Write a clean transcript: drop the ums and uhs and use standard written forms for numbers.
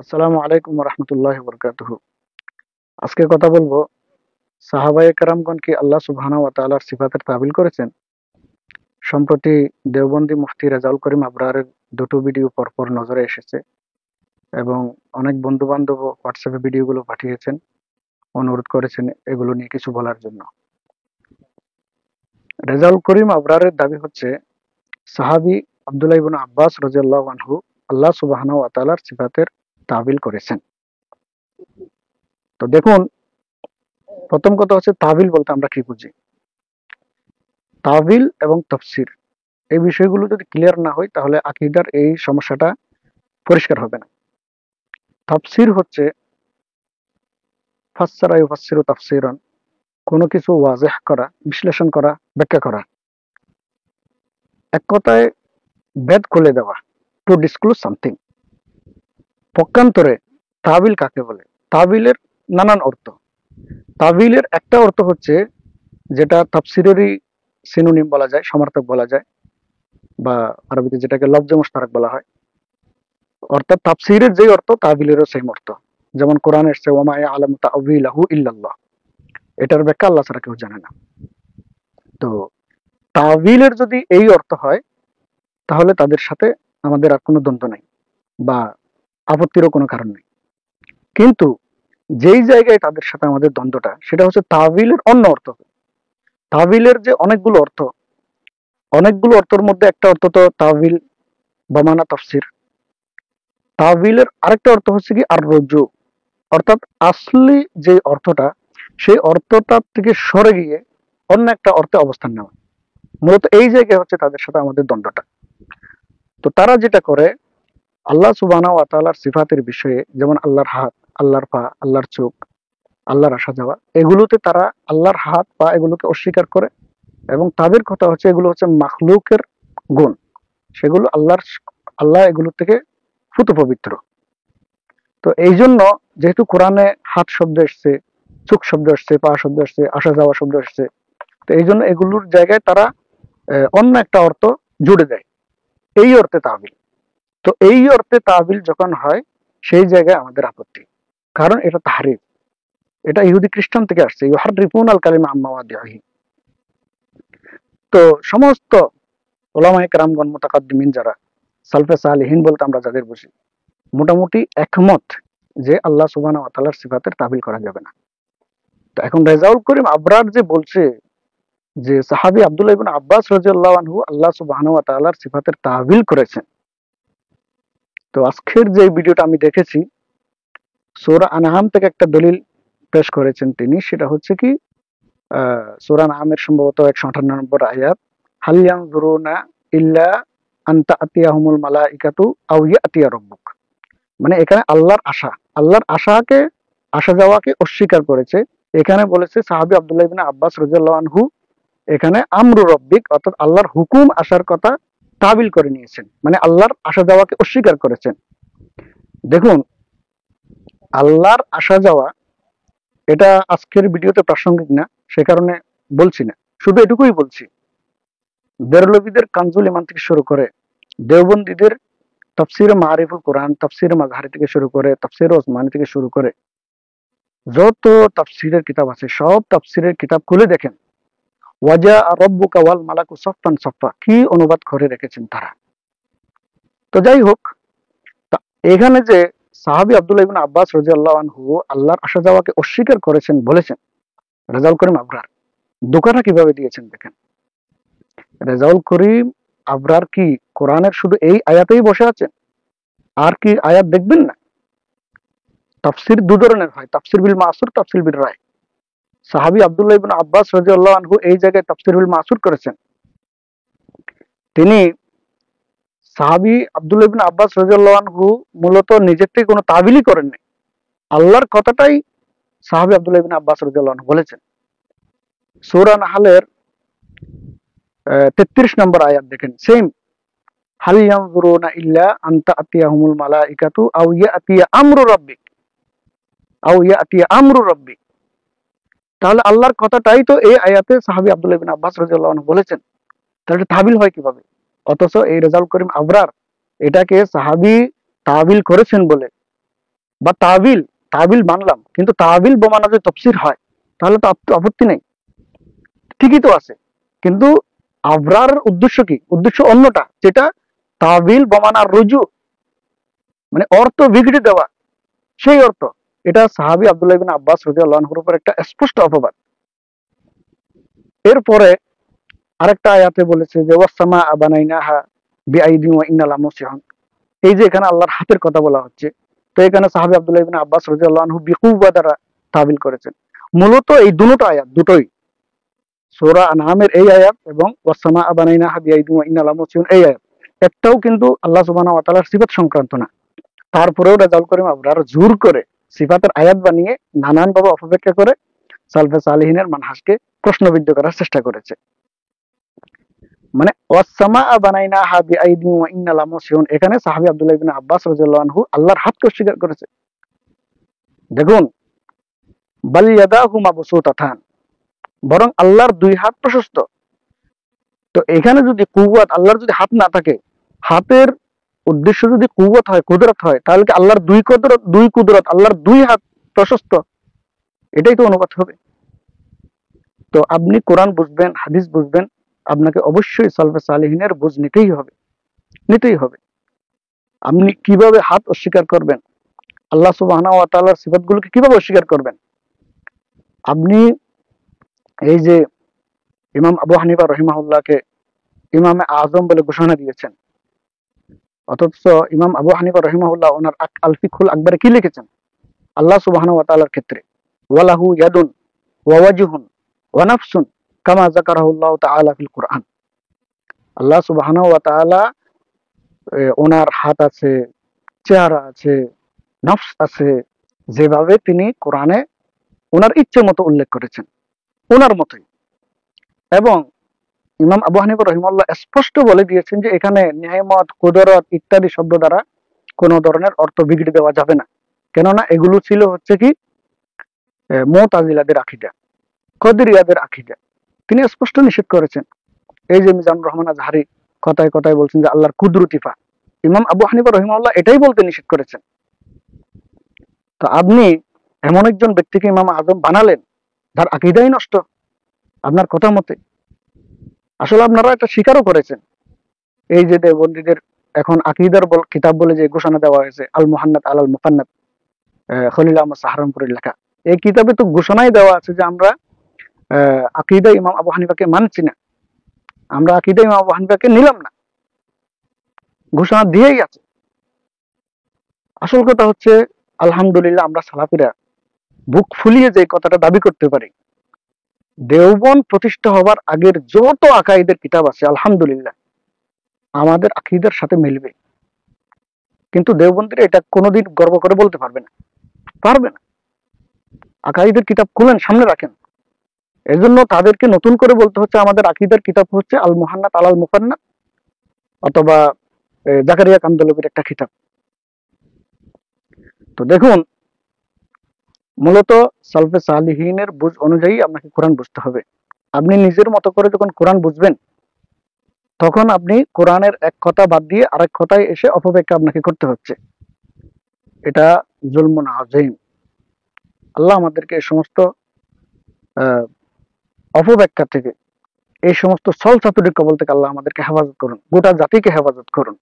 আসসালামু আলাইকুম রহমতুল্লাহ বরকাতুহ। আজকে কথা বলবো সাহাবায়ে কেরামগণ কি আল্লাহ সুবহানাহু ওয়া তাআলার সিফাতের তাবিল করেছেন। সম্প্রতি দেওবন্দি মুফতি রেজাউল করিম আবরারের দুটো ভিডিও পরপর নজরে এসেছে এবং অনেক বন্ধু বান্ধব হোয়াটসঅ্যাপে ভিডিওগুলো পাঠিয়েছেন, অনুরোধ করেছেন এগুলো নিয়ে কিছু বলার জন্য। রেজাউল করিম আবরারের দাবি হচ্ছে সাহাবী আব্দুল্লাহ ইবনে আব্বাস রাদিয়াল্লাহু আনহু আল্লাহ সুবহানাহু ওয়া তাআলার সিফাতের তাবিল করেছেন। তো দেখুন, প্রথম কথা হচ্ছে তাবিল বলতে আমরা কি বুঝি। তাবিল এবং তাফসির এই বিষয়গুলো যদি ক্লিয়ার না হয় তাহলে আকীদার এই সমস্যাটা পরিষ্কার হবে না। তাফসির হচ্ছে ফাসসারা ইউফাসসিরু তাফসীরান, কোনো কিছু ওয়াজিহ করা, বিশ্লেষণ করা, ব্যাখ্যা করা। এক কথায় ভেদ খুলে দেওয়া, টু ডিসক্লোজ সামথিং। পক্ষান্তরে তাবিল কাকে বলে? তাবিলের নানান অর্থ। তাবিলের একটা অর্থ হচ্ছে যেটা তাফসিরেরই সিনোনিম বলা যায়, সমার্থক বলা যায়, বা আরবিতে যেটাকে লফজে মুশতারাক বলা হয়। অর্থাৎ তাফসীরের যে অর্থ তাবিলেরও সেম অর্থ। যেমন কোরআন এসছে ওয়া মা ইয়ালামু তা'ওয়িলাহু ইল্লাল্লাহ, এটার ব্যাখ্যা আল্লাহ ছাড়া কেউ জানে না। তো তাবিলের যদি এই অর্থ হয় তাহলে তাদের সাথে আমাদের আর কোনো দ্বন্দ্ব নেই বা আপত্তিরও কোনো কারণ নেই। কিন্তু যেই জায়গায় তাদের সাথে আমাদের দ্বন্দ্বটা সেটা হচ্ছে তাবিলের অন্য অর্থ। তাবিলের যে অনেকগুলো অর্থের মধ্যে একটা অর্থ তো তাবিল বা মানা তাফসির। তাবিলের আরেকটা অর্থ হচ্ছে কি আর রজ্জু, অর্থাৎ আসলি যে অর্থটা সেই অর্থটা থেকে সরে গিয়ে অন্য একটা অর্থে অবস্থান নেওয়া। মূলত এই জায়গায় হচ্ছে তাদের সাথে আমাদের দ্বন্দ্বটা। তো তারা যেটা করে আল্লাহ সুবহানাহু ওয়া তাআলার সিফাতের বিষয়ে, যেমন আল্লাহর হাত, আল্লাহর পা, আল্লাহর চোখ, আল্লাহর আসা যাওয়া, এগুলোতে তারা আল্লাহর হাত পা এগুলোকে অস্বীকার করে এবং তাদের কথা হচ্ছে এগুলো হচ্ছে মাখলুকের গুণ, সেগুলো আল্লাহ এগুলো থেকে ফুত পবিত্র। তো এই জন্য যেহেতু কোরআনে হাত শব্দ এসছে, চোখ শব্দ এসছে, পা শব্দ এসছে, আসা যাওয়া শব্দ এসছে, তো এই জন্য এগুলোর জায়গায় তারা অন্য একটা অর্থ জুড়ে দেয়, এই অর্থে তাবিল। তো এই অর্থে তাবিল যখন হয় সেই জায়গায় আমাদের আপত্তি, কারণ এটা তাহরিফ, এটা ইহুদি খ্রিস্টান থেকে আসছে। ইউহাররিফুন আল কালিমা আম মাওয়াদিহি। তো সমস্ত উলামায়ে কেরামগণ মুতাকাদ্দিমিন যারা সালফে সালিহিন বলতে আমরা যাদের বুঝি, মোটামুটি একমত যে আল্লাহ সুবহানাহু ওয়া তাআলার সিফাতের তাবিল করা যাবে না। তো এখন রেজাউল করিম আবরার যে বলছে যে সাহাবী আব্দুল্লাহ ইবনে আব্বাস রাদিয়াল্লাহু আনহু আল্লাহ সুবহানাহু ওয়া তাআলার সিফাতের তাবিল করেছেন। তো আজকের যে ভিডিওটা আমি দেখেছি, সূরা আনআম থেকে একটা দলিল পেশ করেছেন তিনি, সেটা হচ্ছে কি সূরা আনআমের সম্ভবত 158 নম্বর আয়াত, হাল ইয়ানজুরুনা ইল্লা আন তা'তিয়াহুমুল মালাইকাতু আও ইয়াতিয়া রাব্বুক। মানে এখানে আল্লাহর আশাকে, আসা যাওয়াকে অস্বীকার করেছে। এখানে বলেছে সাহাবী আব্দুল্লাহ ইবনে আব্বাস রাদিয়াল্লাহু আনহু এখানে আমরু রব্বিক, অর্থাৎ আল্লাহর হুকুম আসার কথা তাবিল করে নিয়েছেন, মানে আল্লাহর আসা যাওয়াকে অস্বীকার করেছেন। দেখুন, আল্লাহর আসা যাওয়া এটা আজকের ভিডিওতে প্রাসঙ্গিক না, সে কারণে বলছি না, শুধু এটুকুই বলছি, বেরলভীদের কানজুল ইমান থেকে শুরু করে দেওবন্দীদের তাফসিরে মারিফুল কোরআন, তাফসিরে মাযহারি থেকে শুরু করে তাফসিরে ওসমানী থেকে শুরু করে যত তাফসিরের কিতাব আছে সব তাফসিরের কিতাব খুলে দেখেন, ওয়াজা রব্বুকা ওয়াল মালাকু সফফান সফফা, কি অনুবাদ করে রেখেছেন তারা। তো যাই হোক, এখানে যে সাহাবী আব্দুল্লাহ ইবনে আব্বাস রাদিয়াল্লাহু আনহু আল্লাহর আসা যাওয়াকে অস্বীকার করেছেন বলেছেন, রেজাউল করিম আবরার ধোঁকাটা কিভাবে দিয়েছেন দেখেন। রেজাউল করিম আবরার কি কোরআনের শুধু এই আয়াতেই বসে আছেন, আর কি আয়াত দেখবেন না? তাফসির দু ধরনের হয়, তাফসির বিল মাসুর, তাফসির বিল রায়। সাহাবী আব্দুল্লাহ ইবনে আব্বাস রাদিয়াল্লাহু আনহু এই জায়গায় তাফসির বিল মাসুর করেছেন। তিনি সাহাবী আব্দুল্লাহ ইবনে আব্বাস রাদিয়াল্লাহু আনহু মূলত নিজের থেকে কোনো তাবিলই করেননি, আল্লাহর কথাটাই সাহাবী আব্দুল্লাহ ইবনে আব্বাস রাদিয়াল্লাহু আনহু বলেছেন। সূরা নাহলের 33 নম্বর আয়াত দেখেন, সেম, হাল ইয়ানজুরুনা ইল্লা আন তা'তিয়াহুমুল মালাইকাতু আও ইয়াতিয়া আমরু রাব্বিক, আও ইয়াতিয়া আমরু রাব্বিক। তাহলে আল্লাহর কথাটাই তো এই আয়াতে সাহাবী আব্দুল্লাহ ইবনে আব্বাস রাদিয়াল্লাহু আনহু বলেছেন, তাহলে তাবিল হয় কিভাবে? অথচ এই রেজাউল করিম আবরার এটাকে সাহাবী তাবিল করেছেন বলে বা তাবিল, তাবিল মানলাম, কিন্তু তাবিল বোমানা যদি তফসির হয় তাহলে তো আপত্তি নেই, ঠিকই তো আছে। কিন্তু আবরার উদ্দেশ্য কি? উদ্দেশ্য অন্যটা, যেটা তাবিল বোমানার রুজু, মানে অর্থ বিগড়ে দেওয়া, সেই অর্থ। এটা সাহাবী আব্দুল্লাহ ইবনে আব্বাস রাদিয়াল্লাহু আনহুর উপর একটা স্পষ্ট অপবাদ। এরপরে আরেকটা আয়াতে বলেছে যে ওয়াসসামা বানাইনাহা বিআইদিন ওয়া ইন্না লামুসিহুন। এই যে এখানে আল্লাহর হাতের কথা বলা হচ্ছে, তো এখানে সাহাবী আব্দুল্লাহ ইবনে আব্বাস রাদিয়াল্লাহু আনহু বিকুওয়া দ্বারা তাবিল করেছেন। মূলত এই দুটো আয়াত, দুটোই সূরা আনআমের এই আয়াত এবং ওয়াসসামা বানাইনাহা বিআইদিন ওয়া ইন্না লামুসিহুন এই আয়াত, একটাও কিন্তু আল্লাহ সুবহানাহু ওয়া তাআলার সিফাত সংক্রান্ত না। তারপরেও রেজাউল করিম আবরার জোর করে সিফাতের আয়াত বানিয়ে নানানভাবে অপব্যাখ্যা করে সালফে সালেহিনের মানহাজকে প্রশ্নবিদ্ধ করার চেষ্টা করেছে। মানে ওয়াসসামা বানাইনাহা বিআইদিন ওয়া ইন্না লামুসিহুন, এখানে সাহাবী আব্দুল্লাহ ইবনে আব্বাস রাদিয়াল্লাহু আনহু আল্লাহর হাতকে অস্বীকার করেছে। দেখুন, বাল ইয়াদাহু মাবসুতাতান, বরং আল্লাহর দুই হাত প্রশস্ত। তো এখানে যদি কুওয়াত, আল্লাহর যদি হাত না থাকে, হাতের উদ্দেশ্য যদি কুওয়াত হয়, কুদরত হয়, তাহলে কি আল্লাহর দুই কুদরত, আল্লাহর দুই হাত প্রশস্ত, এটাই তো অনুপাত হবে। তো আপনি কোরআন বুঝবেন, হাদিস বুঝবেন, আপনাকে অবশ্যই সালফে সালেহিনের বুঝ নিতেই হবে, নিতেই হবে। আপনি কিভাবে হাত অস্বীকার করবেন? আল্লাহ সুবহানাহু ওয়া তাআলার সিফাতগুলোকে কিভাবে অস্বীকার করবেন? আপনি এই যে ইমাম আবু হানিফা রহিমাহুল্লাহকে ইমামে আজম বলে ঘোষণা দিয়েছেন, অথচ ইমাম আবু হানিফা রহিমাহুল্লাহ ওনার আল ফিকহুল আকবরে কি লিখেছেন আল্লাহ সুবহানাহু ওয়া তাআলার ক্ষেত্রে? ওয়ালাহু ইয়াদুন ওয়া ওয়াজহুন ওয়া নাফসুন কামা যাকারাহুল্লাহু তাআলা ফিল কুরআন। আল্লাহ সুবহানাহু ওয়া তাআলা ওনার হাত আছে, চেহারা আছে, নফস আছে, যেভাবে তিনি কোরআনে ওনার ইচ্ছে মতো উল্লেখ করেছেন, ওনার মতোই। এবং ইমাম আবু হানিফা রহিমাহুল্লাহ স্পষ্ট বলে দিয়েছেন যে এখানে নিয়ামত, কুদরত ইত্যাদি শব্দ দ্বারা কোনো ধরনের অর্থ বিগড়ে দেওয়া যাবে না। কেননা এগুলো ছিল হচ্ছে কি মুতাজিলাদের আকীদা, কদরিয়াদের আকীদা। তিনি স্পষ্ট নিষেধ করেছেন। এই যে মিজানুর রহমান আজহারি কথায় কথায় বলছেন যে আল্লাহর কুদরতিফা, ইমাম আবু হানিফা রহিমাহুল্লাহ এটাই বলতে নিষেধ করেছেন। তো আপনি এমন একজন ব্যক্তিকে ইমাম আজম বানালেন যার আকীদাই নষ্ট আপনার কথা মতে। আসলে আপনারা এটা স্বীকারও করেছেন। এই যে দেওবন্দীদের এখন আকীদার কিতাব বলে যে ঘোষণা দেওয়া হয়েছে, আল মুহান্নাদ আল মুকান্নাদ, খলিল আহমদ সাহারানপুরের লেখা, এই কিতাবে তো ঘোষণাই দেওয়া আছে যে আমরা আকীদা ইমাম আবু হানিফাকে মানছি না, আমরা আকীদা ইমাম আবু হানিফাকে নিলাম না, ঘোষণা দিয়েই আছে। আসল কথা হচ্ছে, আলহামদুলিল্লাহ আমরা সালাফিরা বুক ফুলিয়ে যে কথাটা দাবি করতে পারি, দেওবন্দ প্রতিষ্ঠা হবার আগের যত আকাইদের কিতাব আছে আলহামদুলিল্লাহ আমাদের আকীদার সাথে মিলবে। কিন্তু দেওবন্দীরা এটা কোনোদিন গর্ব করে বলতে পারবে না, পারবে না। আকাইদের কিতাব খুলেন, সামনে রাখেন। এজন্য তাদেরকে নতুন করে বলতে হচ্ছে আমাদের আকীদার কিতাব হচ্ছে আল মুহান্নাদ আল মুকান্নাদ অথবা জাকারিয়া কান্দলবির একটা কিতাব। তো দেখুন, মূলত সালফে সালিহিনের বুঝ অনুযায়ী আপনাকে কোরআন বুঝতে হবে। আপনি নিজের মতো করে যখন কোরআন বুঝবেন, তখন আপনি কোরআনের এক কথা বাদ দিয়ে আরেক কথায় এসে অপব্যাখ্যা আপনাকে করতে হচ্ছে। এটা জুলমুন আযীম। আল্লাহ আমাদেরকে এই সমস্ত অপব্যাখ্যা থেকে, এই সমস্ত ছল চাতুরির কবল থেকে আল্লাহ আমাদেরকে হেফাজত করুন, গোটা জাতিকে হেফাজত করুন।